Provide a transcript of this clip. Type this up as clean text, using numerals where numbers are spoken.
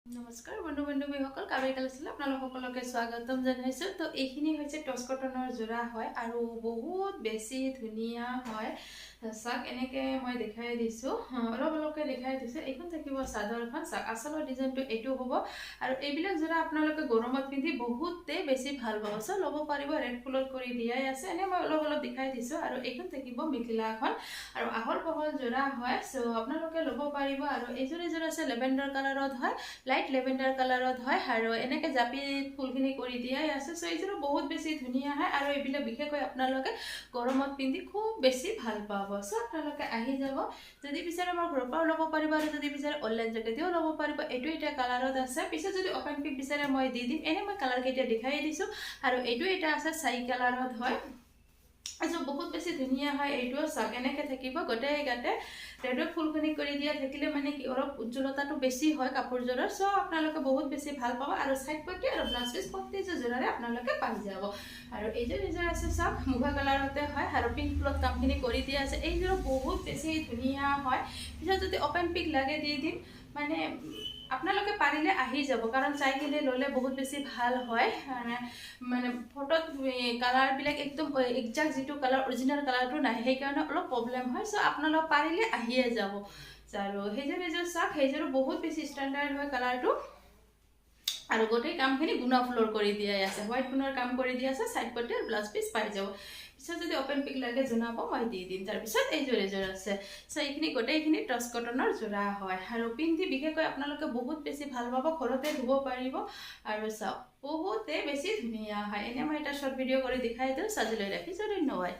নমস্কাৰ বন্ধু বান্ধৱীসকল, কাবেৰী কালেকশ্যনলৈ আপোনালোক সকলোকে স্বাগতম জনাইছোঁ। তো এইখিনি হৈছে টচ কটনৰ যোৰা হয় আৰু বহুত বেছি ধুনীয়া হয়। চাওক এনেকৈ মই দেখাই দিছোঁ, অলপ অলপকৈ দেখাই দিছোঁ। এইখন থাকিব চাদৰখন। চাওক আচলৰ ডিজাইনটো এইটো হ'ব আৰু এইবিলাক যোৰা আপোনালোকে গৰমত পিন্ধি বহুতেই বেছি ভাল পাব। চ' ল'ব পাৰিব, ৰেড ফুলত কৰি দিয়াই আছে। এনেই মই অলপ অলপ দেখাই দিছোঁ আৰু এইখন থাকিব মেখেলাখন আৰু আহল বহল যোৰা হয়। চ' আপোনালোকে ল'ব পাৰিব আৰু এইযোৰ আছে লেভেণ্ডাৰ কালাৰত হয়, লাইট লেভেণ্ডাৰ কালাৰত হয় আৰু এনেকৈ জাপি ফুলখিনি কৰি দিয়াই আছে। চ' এইযোৰো বহুত বেছি ধুনীয়া হয় আৰু এইবিলাক বিশেষকৈ আপোনালোকে গৰমত পিন্ধি খুব বেছি ভাল পাব। চ' আপোনালোকে আহি যাব, যদি বিচাৰে আমাৰ ঘৰৰ পৰাও ল'ব পাৰিব আৰু যদি বিচাৰে অনলাইন যোগেদিও ল'ব পাৰিব। এইটো এটা কালাৰত আছে, পিছত যদি অপেন পিক বিচাৰে মই দি দিম। এনেই মই কালাৰ কেইটা দেখাই দিছোঁ আৰু এইটো এটা আছে চাই কালাৰত হয়। এইযোৰ বহুত বেছি ধুনীয়া হয়। এইটোও চাওক এনেকৈ থাকিব গোটেই গাতে ৰেডৰ ফুলখিনি কৰি দিয়া থাকিলে মানে কি অলপ উজ্জ্বলতাটো বেছি হয় কাপোৰযোৰৰ। চ' আপোনালোকে বহুত বেছি ভাল পাব আৰু চাইড পটি আৰু ব্লাউজ পিচ প্ৰত্যেকযোৰ যোৰাৰে আপোনালোকে পাই যাব। আৰু এইযোৰ আছে চাওক মুগা কালাৰতে হয় আৰু পিংক ফুলত কামখিনি কৰি দিয়া আছে। এইযোৰ বহুত বেছি ধুনীয়া হয়। পিছত যদি অপেন পিক লাগে দি দিম, মানে আপোনালোকে পাৰিলে আহি যাব, কাৰণ চাই কিনে ল'লে বহুত বেছি ভাল হয়। মানে ফটোত কালাৰবিলাক একদম একজাক্ট যিটো কালাৰ অৰিজিনেল কালাৰটো নাহে, সেইকাৰণে অলপ প্ৰব্লেম হয়। চ' আপোনালোক পাৰিলে আহিয়ে যাব। আৰু সেইযোৰ চাওক, সেইযোৰো বহুত বেছি ষ্টেণ্ডাৰ্ড হয় কালাৰটো আৰু গোটেই কামখিনি গুণা ফুলৰ কৰি দিয়াই আছে, হোৱাইট গুণৰ কাম কৰি দিয়া আছে। চাইড পটি আৰু ব্লাউজ পিচ পাই যাব। পিছত যদি অপেন পিক লাগে জনাব, মই দি দিম। তাৰপিছত এইযোৰ আছে। চ' এইখিনি গোটেইখিনি টচ কটনৰ যোৰা হয় আৰু পিন্ধি বিশেষকৈ আপোনালোকে বহুত বেছি ভাল পাব, ঘৰতে ধুব পাৰিব। আৰু চাওক বহুতেই বেছি ধুনীয়া হয়। এনেই মই এটা শ্বৰ্ট ভিডিঅ' কৰি দেখাই দিওঁ। চাজিলৈ ৰাখিছোঁ, ধন্যবাদ।